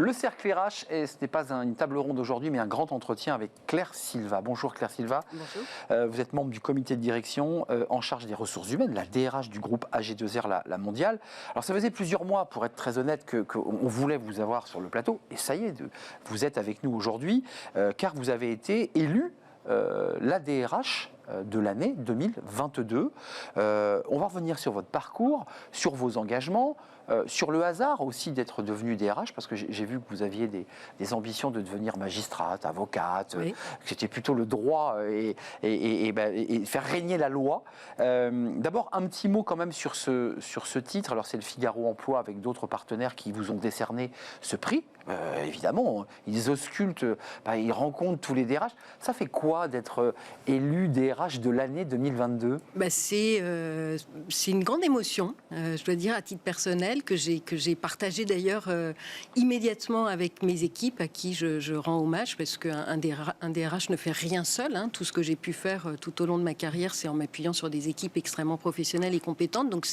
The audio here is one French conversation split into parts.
Le cercle RH, et ce n'est pas une table ronde aujourd'hui, mais un grand entretien avec Claire Silva. Bonjour Claire Silva. Bonjour. Vous êtes membre du comité de direction en charge des ressources humaines, la DRH du groupe AG2R, la mondiale. Alors ça faisait plusieurs mois, pour être très honnête, qu'on voulait vous avoir sur le plateau. Et ça y est, vous êtes avec nous aujourd'hui, car vous avez été élu la DRH de l'année 2022. On va revenir sur votre parcours, sur vos engagements, sur le hasard aussi d'être devenu DRH, parce que j'ai vu que vous aviez des ambitions de devenir magistrate, avocate, Oui. que c'était plutôt le droit et faire régner la loi. D'abord, un petit mot quand même sur ce titre. Alors c'est le Figaro Emploi avec d'autres partenaires qui vous ont décerné ce prix. Évidemment, ils auscultent, ils rencontrent tous les DRH. Ça fait quoi d'être élu DRH de l'année 2022 ? C'est une grande émotion, je dois dire, à titre personnel, que j'ai partagé d'ailleurs immédiatement avec mes équipes, à qui je rends hommage, parce qu'un DRH ne fait rien seul. Tout ce que j'ai pu faire tout au long de ma carrière, c'est en m'appuyant sur des équipes extrêmement professionnelles et compétentes. Donc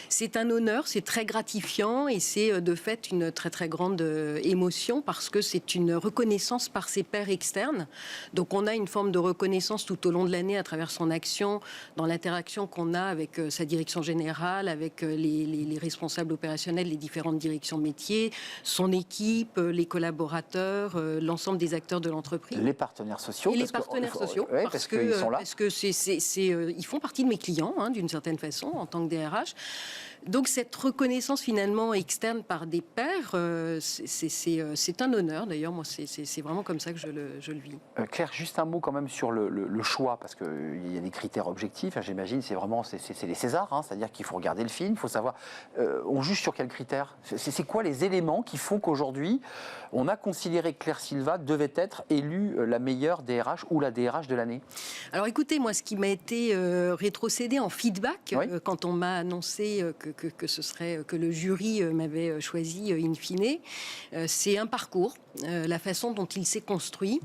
c'est un honneur, c'est très gratifiant, et c'est de fait une très très grande émotion, parce que c'est une reconnaissance par ses pairs externes. Donc on a une forme de reconnaissance tout au long de l'année à travers son action, dans l'interaction qu'on a avec sa direction générale, avec les responsables opérationnels, les différentes directions métiers, son équipe, les collaborateurs, l'ensemble des acteurs de l'entreprise. Les partenaires sociaux. Et les partenaires sociaux, parce qu'ils sont là. Parce que ils font partie de mes clients, d'une certaine façon, en tant que DRH. Donc cette reconnaissance finalement externe par des pairs, c'est un honneur. D'ailleurs, moi, c'est vraiment comme ça que je le vis. Claire, juste un mot quand même sur le choix, parce qu'il y a des critères objectifs. J'imagine, c'est les Césars, c'est-à-dire qu'il faut regarder le film, il faut savoir. On juge sur quels critères ? C'est quoi les éléments qui font qu'aujourd'hui, on a considéré que Claire Silva devait être élue la meilleure DRH ou la DRH de l'année ? Alors écoutez, moi, ce qui m'a été rétrocédé en feedback, oui. Quand on m'a annoncé que le jury m'avait choisi in fine, c'est un parcours, la façon dont il s'est construit,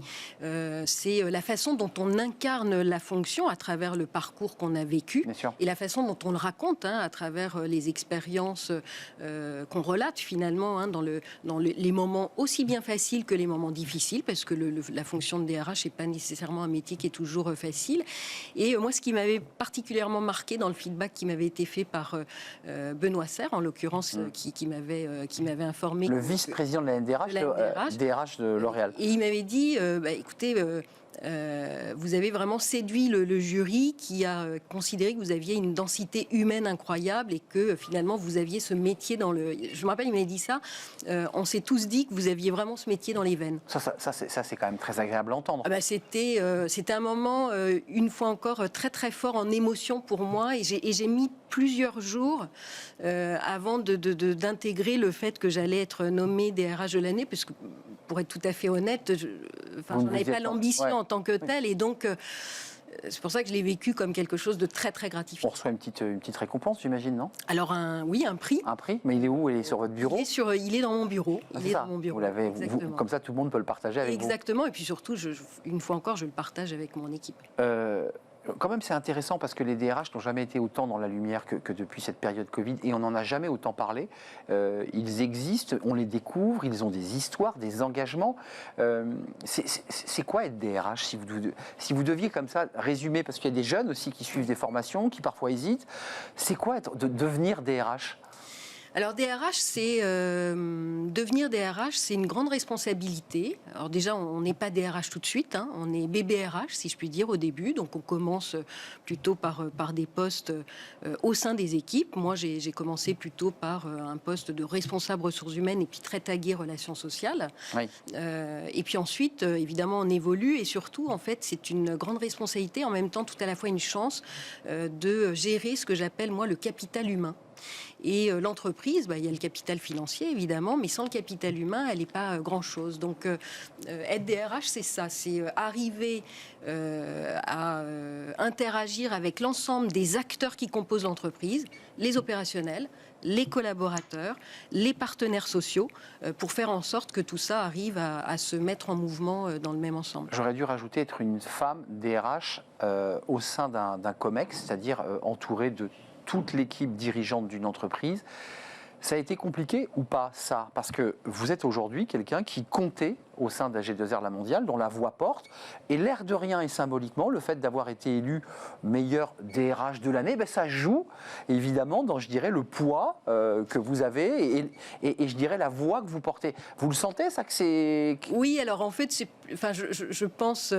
c'est la façon dont on incarne la fonction à travers le parcours qu'on a vécu, et la façon dont on le raconte à travers les expériences qu'on relate finalement dans les moments aussi bien faciles que les moments difficiles, parce que la fonction de DRH n'est pas nécessairement un métier qui est toujours facile. Et moi, ce qui m'avait particulièrement marqué dans le feedback qui m'avait été fait par Benoît Serre, en l'occurrence, qui m'avait informé. Le vice-président de la NDRH, DRH de L'Oréal. Et il m'avait dit, écoutez, vous avez vraiment séduit le jury, qui a considéré que vous aviez une densité humaine incroyable, et que finalement vous aviez ce métier dans le... Je me rappelle, il m'avait dit ça, on s'est tous dit que vous aviez vraiment ce métier dans les veines. Ça c'est quand même très agréable à entendre. C'était un moment, une fois encore, très très fort en émotion pour moi, et j'ai mis plusieurs jours avant d'intégrer le fait que j'allais être nommée DRH de l'année, parce que, pour être tout à fait honnête, je n'avais pas l'ambition en tant que telle, et donc c'est pour ça que je l'ai vécu comme quelque chose de très très gratifiant. On reçoit une petite récompense, j'imagine, non ? Alors oui, un prix. Un prix, mais il est où ? Il est sur votre bureau ? Il est dans mon bureau. Dans mon bureau. Comme ça, tout le monde peut le partager avec vous. Exactement, et puis surtout, une fois encore, je le partage avec mon équipe. Quand même, c'est intéressant, parce que les DRH n'ont jamais été autant dans la lumière que depuis cette période Covid, et on n'en a jamais autant parlé. Ils existent, on les découvre, ils ont des histoires, des engagements. C'est quoi être DRH, si vous deviez comme ça résumer, parce qu'il y a des jeunes aussi qui suivent des formations, qui parfois hésitent. C'est quoi de devenir DRH ? Alors devenir DRH, c'est une grande responsabilité. Alors déjà, on n'est pas DRH tout de suite, on est bébé RH, si je puis dire, au début. Donc on commence plutôt par des postes au sein des équipes. Moi, j'ai commencé plutôt par un poste de responsable ressources humaines, et puis très tagué relations sociales. Oui. Et puis ensuite, évidemment, on évolue, et surtout, en fait, c'est une grande responsabilité, en même temps tout à la fois une chance de gérer ce que j'appelle, moi, le capital humain. Et l'entreprise, il y a le capital financier, évidemment, mais sans le capital humain, elle n'est pas grand-chose. Donc, être DRH, c'est ça, c'est arriver à interagir avec l'ensemble des acteurs qui composent l'entreprise, les opérationnels, les collaborateurs, les partenaires sociaux, pour faire en sorte que tout ça arrive à se mettre en mouvement dans le même ensemble. J'aurais dû rajouter être une femme DRH au sein d'un COMEX, c'est-à-dire entourée de toute l'équipe dirigeante d'une entreprise. Ça a été compliqué ou pas, ça? Parce que vous êtes aujourd'hui quelqu'un qui comptait au sein d'AG2R La Mondiale, dont la voix porte, et l'air de rien et symboliquement, le fait d'avoir été élu meilleur DRH de l'année, ça joue évidemment dans, je dirais, le poids que vous avez et je dirais la voix que vous portez. Vous le sentez, ça, que c'est... Oui, alors en fait, je pense...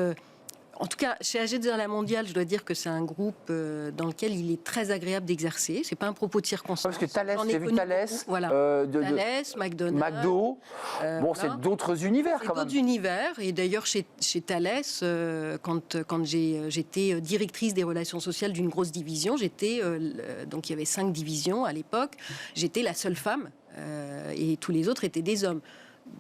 En tout cas, chez AG2R La Mondiale, je dois dire que c'est un groupe dans lequel il est très agréable d'exercer. C'est pas un propos de circonstance. Parce que Thales, j'ai vu Thales, voilà. Thales, McDonald's, McDo, bon, c'est d'autres univers quand même. D'autres univers. Et d'ailleurs, chez Thales, quand j'étais directrice des relations sociales d'une grosse division, donc il y avait 5 divisions à l'époque, j'étais la seule femme et tous les autres étaient des hommes.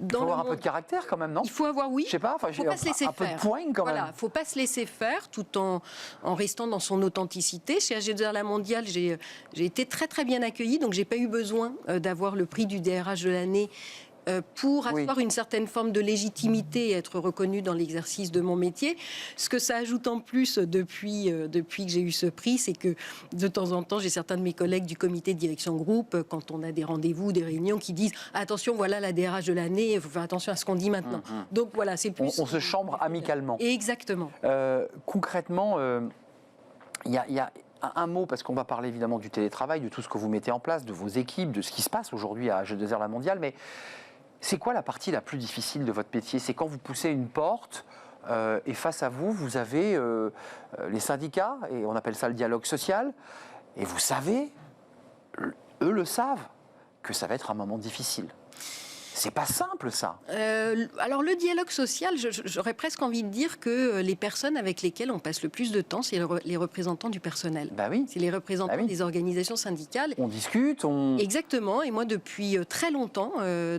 Il faut avoir un peu de caractère quand même, non? Il faut avoir, oui. Je sais pas, faut pas se laisser un peu faire. de poigne quand même. Voilà, faut pas se laisser faire tout en restant dans son authenticité. Chez AG2R La Mondiale, j'ai été très très bien accueillie, donc j'ai pas eu besoin d'avoir le prix du DRH de l'année pour asseoir une certaine forme de légitimité et être reconnue dans l'exercice de mon métier. Ce que ça ajoute en plus depuis que j'ai eu ce prix, c'est que de temps en temps, j'ai certains de mes collègues du comité de direction groupe, quand on a des rendez-vous, des réunions, qui disent « Attention, voilà la DRH de l'année, il faut faire attention à ce qu'on dit maintenant. Donc voilà, c'est plus... On se chambre amicalement. Exactement. Concrètement, il y a un mot, parce qu'on va parler évidemment du télétravail, de tout ce que vous mettez en place, de vos équipes, de ce qui se passe aujourd'hui à AG2R La Mondiale, mais c'est quoi la partie la plus difficile de votre métier? C'est quand vous poussez une porte et face à vous, vous avez les syndicats, et on appelle ça le dialogue social, et vous savez, eux le savent, que ça va être un moment difficile. C'est pas simple, ça. Alors, le dialogue social, j'aurais presque envie de dire que les personnes avec lesquelles on passe le plus de temps, c'est les représentants du personnel. Bah oui. C'est les représentants des organisations syndicales. On discute, Exactement. Et moi, depuis très longtemps,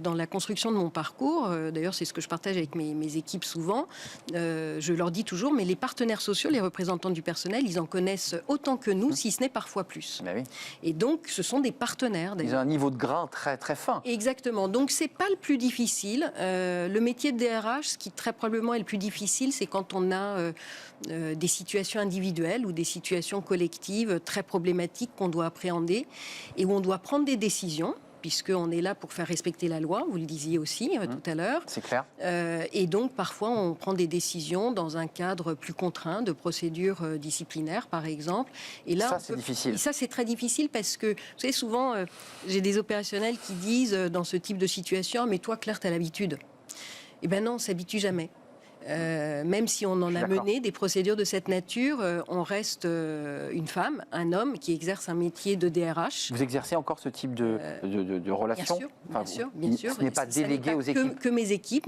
dans la construction de mon parcours, d'ailleurs, c'est ce que je partage avec mes équipes souvent, je leur dis toujours, mais les partenaires sociaux, les représentants du personnel, ils en connaissent autant que nous, si ce n'est parfois plus. Bah oui. Et donc, ce sont des partenaires. Ils ont un niveau de grain très, très fin. Exactement. Donc, c'est pas le plus difficile. Le métier de DRH, ce qui très probablement est le plus difficile, c'est quand on a des situations individuelles ou des situations collectives très problématiques qu'on doit appréhender et où on doit prendre des décisions, puisqu'on est là pour faire respecter la loi, vous le disiez aussi tout à l'heure. C'est clair. Et donc, parfois, on prend des décisions dans un cadre plus contraint de procédures disciplinaires, par exemple. Et là, ça, c'est difficile. Et ça, c'est très difficile parce que, vous savez, souvent, j'ai des opérationnels qui disent, dans ce type de situation, « Mais toi, Claire, tu as l'habitude. » Eh bien non, on ne s'habitue jamais. Même si on en a mené des procédures de cette nature, on reste une femme, un homme qui exerce un métier de DRH. Vous exercez encore ce type de relation? Bien sûr. Ce n'est pas délégué aux équipes. Que mes équipes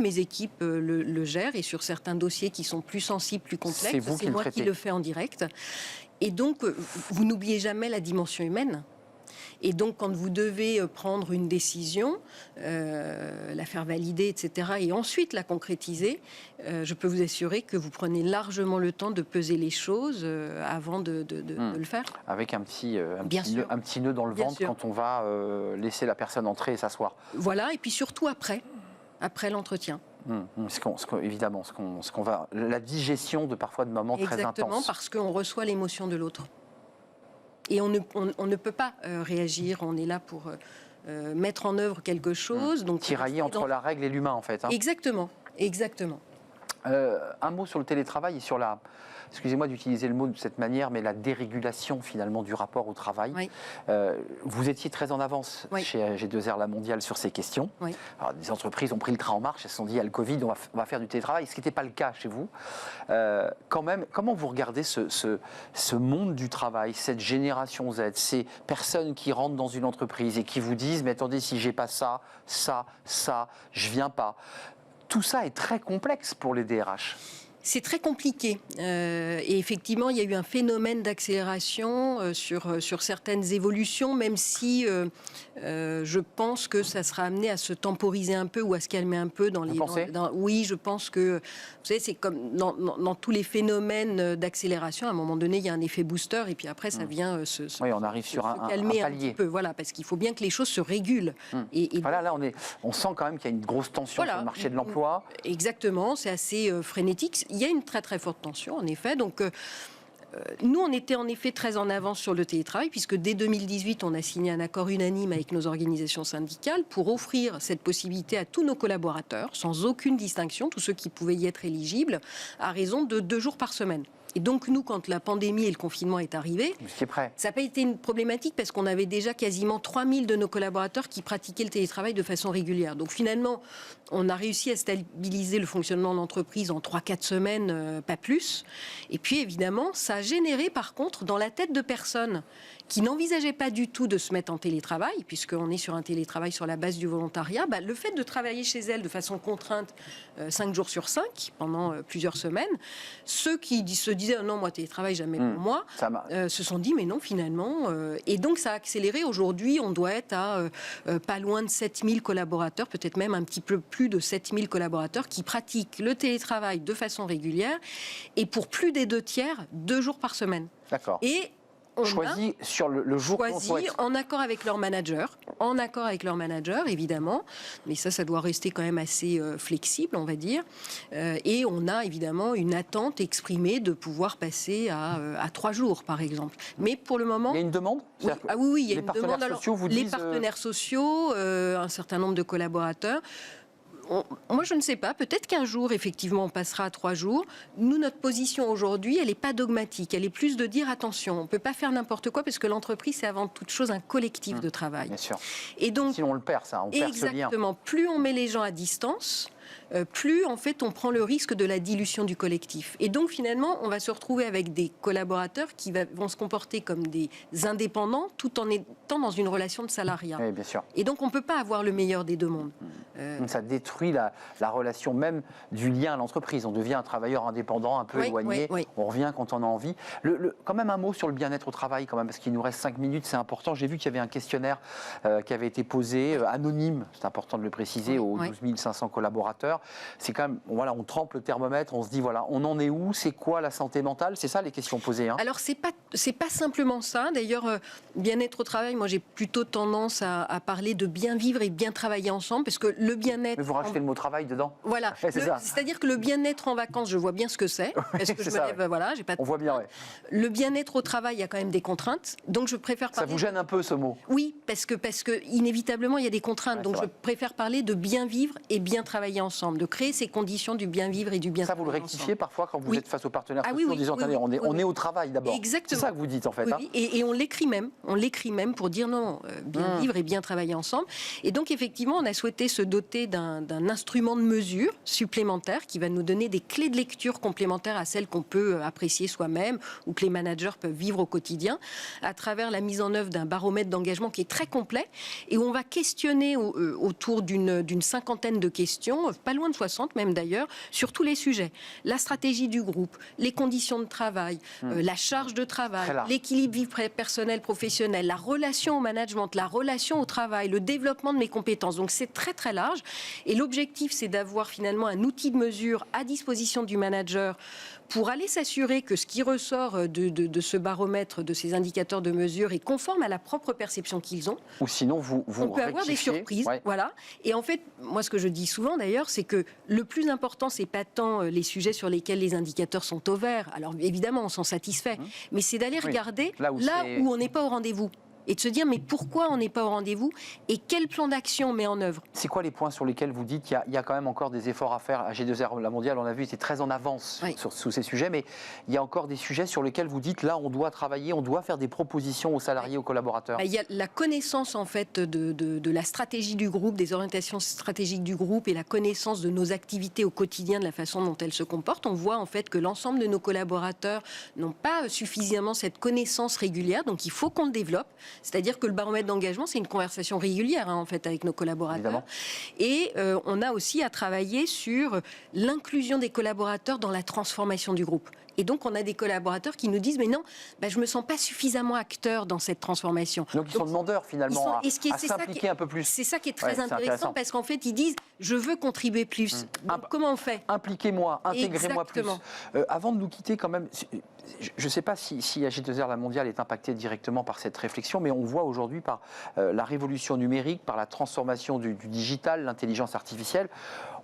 le gèrent, et sur certains dossiers qui sont plus sensibles, plus complexes, c'est moi qui le fais en direct. Et donc, vous n'oubliez jamais la dimension humaine. Et donc, quand vous devez prendre une décision, la faire valider, etc., et ensuite la concrétiser, je peux vous assurer que vous prenez largement le temps de peser les choses avant de le faire. Avec un petit nœud dans le ventre quand on va laisser la personne entrer et s'asseoir. Voilà, et puis surtout après l'entretien. Évidemment, la digestion de parfois de moments très intenses. Exactement, parce qu'on reçoit l'émotion de l'autre. Et on ne peut pas réagir, on est là pour mettre en œuvre quelque chose. Donc tirailler entre la règle et l'humain, en fait. Exactement. Un mot sur le télétravail et sur excusez-moi d'utiliser le mot de cette manière, mais la dérégulation finalement du rapport au travail. Oui. Vous étiez très en avance chez AG2R La Mondiale sur ces questions. Oui. Alors, des entreprises ont pris le train en marche, elles se sont dit, il y a le Covid, on va faire du télétravail, ce qui n'était pas le cas chez vous. Quand même, comment vous regardez ce monde du travail, cette génération Z, ces personnes qui rentrent dans une entreprise et qui vous disent, mais attendez, si j'ai pas ça, je viens pas. Tout ça est très complexe pour les DRH. C'est très compliqué. Et effectivement, il y a eu un phénomène d'accélération sur certaines évolutions, même si je pense que ça sera amené à se temporiser un peu ou à se calmer un peu dans les... Oui, je pense que... Vous savez, c'est comme dans tous les phénomènes d'accélération, à un moment donné, il y a un effet booster et puis après, ça vient on arrive sur un calmer palier. Un petit peu. Voilà, parce qu'il faut bien que les choses se régulent. Voilà, là, on sent quand même qu'il y a une grosse tension sur le marché de l'emploi. Exactement, c'est assez frénétique. Il y a une très très forte tension, en effet. Donc, nous, on était en effet très en avance sur le télétravail, puisque dès 2018, on a signé un accord unanime avec nos organisations syndicales pour offrir cette possibilité à tous nos collaborateurs, sans aucune distinction, tous ceux qui pouvaient y être éligibles, à raison de 2 jours par semaine. Et donc, nous, quand la pandémie et le confinement est arrivé, ça n'a pas été une problématique parce qu'on avait déjà quasiment 3000 de nos collaborateurs qui pratiquaient le télétravail de façon régulière. Donc, finalement, on a réussi à stabiliser le fonctionnement de l'entreprise en 3-4 semaines, pas plus. Et puis, évidemment, ça a généré, par contre, dans la tête de personnes qui n'envisageaient pas du tout de se mettre en télétravail, puisqu'on est sur un télétravail sur la base du volontariat, le fait de travailler chez elles de façon contrainte 5 jours sur 5 pendant plusieurs semaines, ceux qui se disaient non, moi télétravail jamais pour moi, se sont dit mais non finalement, et donc ça a accéléré. Aujourd'hui on doit être à pas loin de 7000 collaborateurs, peut-être même un petit peu plus de 7000 collaborateurs qui pratiquent le télétravail de façon régulière, et pour plus des 2/3, 2 jours par semaine. D'accord. Et choisi sur le jour qu'on souhaite. En accord avec leur manager, évidemment, mais ça doit rester quand même assez flexible, on va dire. Et on a évidemment une attente exprimée de pouvoir passer à 3 jours, par exemple. Mais pour le moment... Il y a une demande ? Oui, il y a une demande. Les partenaires sociaux, un certain nombre de collaborateurs... Moi, je ne sais pas. Peut-être qu'un jour, effectivement, on passera à 3 jours. Nous, notre position aujourd'hui, elle n'est pas dogmatique. Elle est plus de dire attention, on ne peut pas faire n'importe quoi parce que l'entreprise, c'est avant toute chose un collectif de travail. Bien sûr. Et donc, sinon, on le perd, ça. On perd ce lien. Exactement. Plus on met les gens à distance, plus en fait on prend le risque de la dilution du collectif. Et donc finalement, on va se retrouver avec des collaborateurs qui vont se comporter comme des indépendants tout en étant dans une relation de salariat. Oui, bien sûr. Et donc on ne peut pas avoir le meilleur des deux mondes. Ça détruit la relation même du lien à l'entreprise. On devient un travailleur indépendant, un peu éloigné. Oui. On revient quand on a envie. Quand même un mot sur le bien-être au travail, quand même, parce qu'il nous reste 5 minutes, c'est important. J'ai vu qu'il y avait un questionnaire qui avait été posé, anonyme, c'est important de le préciser, aux 12 500 collaborateurs. C'est quand même, voilà, on trempe le thermomètre, on se dit, voilà, on en est où ? C'est quoi la santé mentale ? C'est ça les questions posées. Alors, c'est pas simplement ça. D'ailleurs, bien-être au travail, moi, j'ai plutôt tendance à parler de bien vivre et bien travailler ensemble, parce que le bien-être... Mais vous rajoutez le mot travail dedans ? Voilà. C'est-à-dire que le bien-être en vacances, je vois bien ce que c'est. Parce que je me lève, voilà, j'ai pas... On voit bien, oui. Le bien-être au travail, il y a quand même des contraintes. Donc, je préfère parler... Ça vous gêne un peu, ce mot ? Oui, parce que inévitablement, il y a des contraintes. Donc, je préfère parler de bien vivre et bien travailler ensemble, de créer ces conditions du bien vivre et du bien travailler ensemble. Ça, vous le rectifiez parfois quand vous êtes face aux partenaires sociaux en disant, on est au travail d'abord. Exactement. C'est ça que vous dites, en fait. Oui. Et on l'écrit même pour dire non, bien vivre et bien travailler ensemble. Et donc, effectivement, on a souhaité se doter d'un instrument de mesure supplémentaire qui va nous donner des clés de lecture complémentaires à celles qu'on peut apprécier soi-même ou que les managers peuvent vivre au quotidien à travers la mise en œuvre d'un baromètre d'engagement qui est très complet et où on va questionner autour d'une cinquantaine de questions, pas loin de 60 même d'ailleurs, sur tous les sujets. La stratégie du groupe, les conditions de travail, la charge de travail, l'équilibre vie personnelle, professionnelle, la relation au management, la relation au travail, le développement de mes compétences. Donc c'est très très large. Et l'objectif, c'est d'avoir finalement un outil de mesure à disposition du manager pour aller s'assurer que ce qui ressort de ce baromètre, de ces indicateurs de mesure, est conforme à la propre perception qu'ils ont. Ou sinon, on peut avoir des surprises. Voilà. Et en fait, moi, ce que je dis souvent d'ailleurs, c'est que le plus important, c'est pas tant les sujets sur lesquels les indicateurs sont au vert. Alors évidemment, on s'en satisfait. Mais c'est d'aller regarder là où on n'est pas au rendez-vous. Et de se dire, mais pourquoi on n'est pas au rendez-vous et quel plan d'action on met en œuvre ? C'est quoi les points sur lesquels vous dites qu'il y a quand même encore des efforts à faire ? AG2R, la mondiale, on a vu, c'est très en avance sur ces sujets, mais il y a encore des sujets sur lesquels vous dites, là, on doit travailler, on doit faire des propositions aux salariés, aux collaborateurs. Il y a la connaissance, en fait, de la stratégie du groupe, des orientations stratégiques du groupe et la connaissance de nos activités au quotidien, de la façon dont elles se comportent. On voit, en fait, que l'ensemble de nos collaborateurs n'ont pas suffisamment cette connaissance régulière, donc il faut qu'on le développe. C'est-à-dire que le baromètre d'engagement, c'est une conversation régulière en fait avec nos collaborateurs. Évidemment. Et on a aussi à travailler sur l'inclusion des collaborateurs dans la transformation du groupe. Et donc, on a des collaborateurs qui nous disent « Mais non, je ne me sens pas suffisamment acteur dans cette transformation. » Donc, ils sont demandeurs, finalement, à s'impliquer un peu plus. C'est ça qui est très intéressant, parce qu'en fait, ils disent « Je veux contribuer plus. » Donc, comment on fait ? Impliquez-moi, intégrez-moi plus. Avant de nous quitter, quand même, je ne sais pas si AG2R, la mondiale, est impactée directement par cette réflexion, mais on voit aujourd'hui par la révolution numérique, par la transformation du digital, l'intelligence artificielle,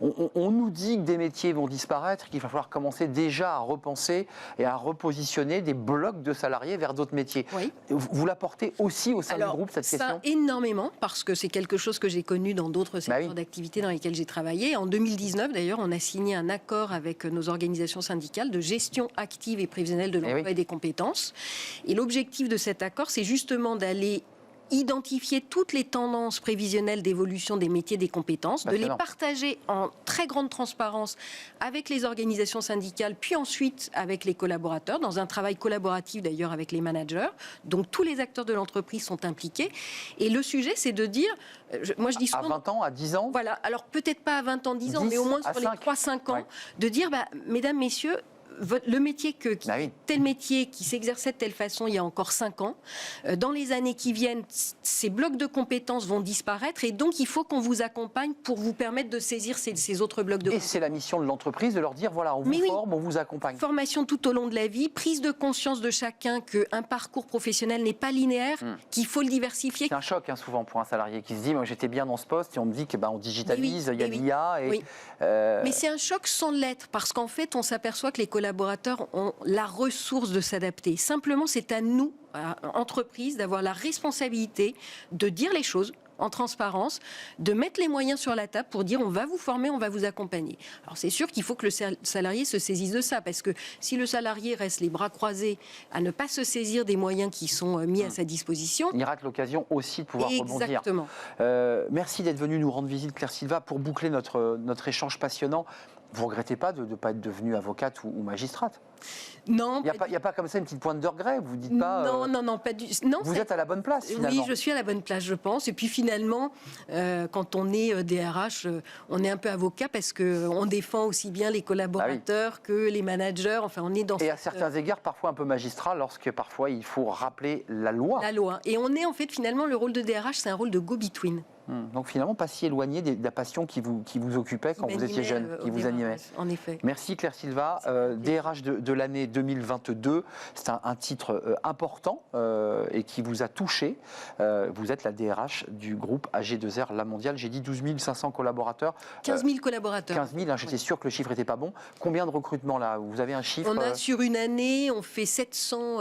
on nous dit que des métiers vont disparaître, qu'il va falloir commencer déjà à repenser recentrer et à repositionner des blocs de salariés vers d'autres métiers. Oui. Vous la portez aussi au sein du groupe, cette question ? Énormément, parce que c'est quelque chose que j'ai connu dans d'autres secteurs d'activité dans lesquels j'ai travaillé. En 2019, d'ailleurs, on a signé un accord avec nos organisations syndicales de gestion active et prévisionnelle de l'emploi et des compétences. Et l'objectif de cet accord, c'est justement d'aller identifier toutes les tendances prévisionnelles d'évolution des métiers, des compétences, de les partager en très grande transparence avec les organisations syndicales, puis ensuite avec les collaborateurs, dans un travail collaboratif d'ailleurs avec les managers. Donc tous les acteurs de l'entreprise sont impliqués. Et le sujet, c'est de dire, moi je dis souvent... À 20 ans, à 10 ans ? Voilà, alors peut-être pas à 20 ans, 10 ans, mais au moins sur les 3-5 ans, de dire, mesdames, messieurs, le métier tel métier qui s'exerçait de telle façon il y a encore 5 ans, dans les années qui viennent, ces blocs de compétences vont disparaître et donc il faut qu'on vous accompagne pour vous permettre de saisir ces autres blocs de compétences. Et c'est la mission de l'entreprise de leur dire, voilà, on vous forme, on vous accompagne. Formation tout au long de la vie, prise de conscience de chacun qu'un parcours professionnel n'est pas linéaire, qu'il faut le diversifier. C'est un choc souvent pour un salarié qui se dit, moi j'étais bien dans ce poste et on me dit qu'on digitalise, il y a l'IA. Mais c'est un choc sans l'être parce qu'en fait on s'aperçoit que les collaborateurs ont la ressource de s'adapter. Simplement, c'est à nous, entreprises, d'avoir la responsabilité de dire les choses en transparence, de mettre les moyens sur la table pour dire on va vous former, on va vous accompagner. Alors c'est sûr qu'il faut que le salarié se saisisse de ça, parce que si le salarié reste les bras croisés à ne pas se saisir des moyens qui sont mis à sa disposition... Il rate l'occasion aussi de pouvoir rebondir. Exactement. Merci d'être venu nous rendre visite, Claire Silva. Pour boucler notre échange passionnant, vous ne regrettez pas de ne pas être devenue avocate ou magistrate ? Non. Il n'y a pas comme ça une petite pointe de regret. Vous dites pas. Non, pas du. Non. Vous êtes à la bonne place finalement. Oui, je suis à la bonne place, je pense. Et puis finalement, quand on est DRH, on est un peu avocat parce que on défend aussi bien les collaborateurs que les managers. Enfin, on est dans. Et à certains égards, parfois un peu magistrat, lorsque parfois il faut rappeler la loi. La loi. Et on est en fait finalement le rôle de DRH, c'est un rôle de go-between. Donc finalement, pas si éloigné de la passion qui vous occupait quand vous étiez jeune, qui vous animait. En effet. Merci Claire Silva, DRH de l'année 2022. C'est un titre important et qui vous a touché. Vous êtes la DRH du groupe AG2R La Mondiale. J'ai dit 12 500 collaborateurs. 15 000 collaborateurs. 15 000, j'étais sûr que le chiffre n'était pas bon. Combien de recrutements là ? Vous avez un chiffre ? On a sur une année, on fait 700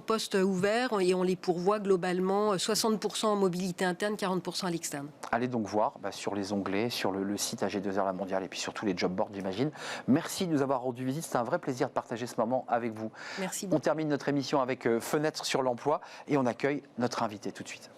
postes ouverts et on les pourvoit globalement 60% en mobilité interne, 40% à l'externe. Allez donc voir sur les onglets, sur le site AG2R La Mondiale et puis sur tous les job boards, j'imagine. Merci de nous avoir rendu visite. C'est un vrai plaisir de partager ce moment avec vous. Merci beaucoup. On termine notre émission avec Fenêtre sur l'emploi et on accueille notre invité tout de suite.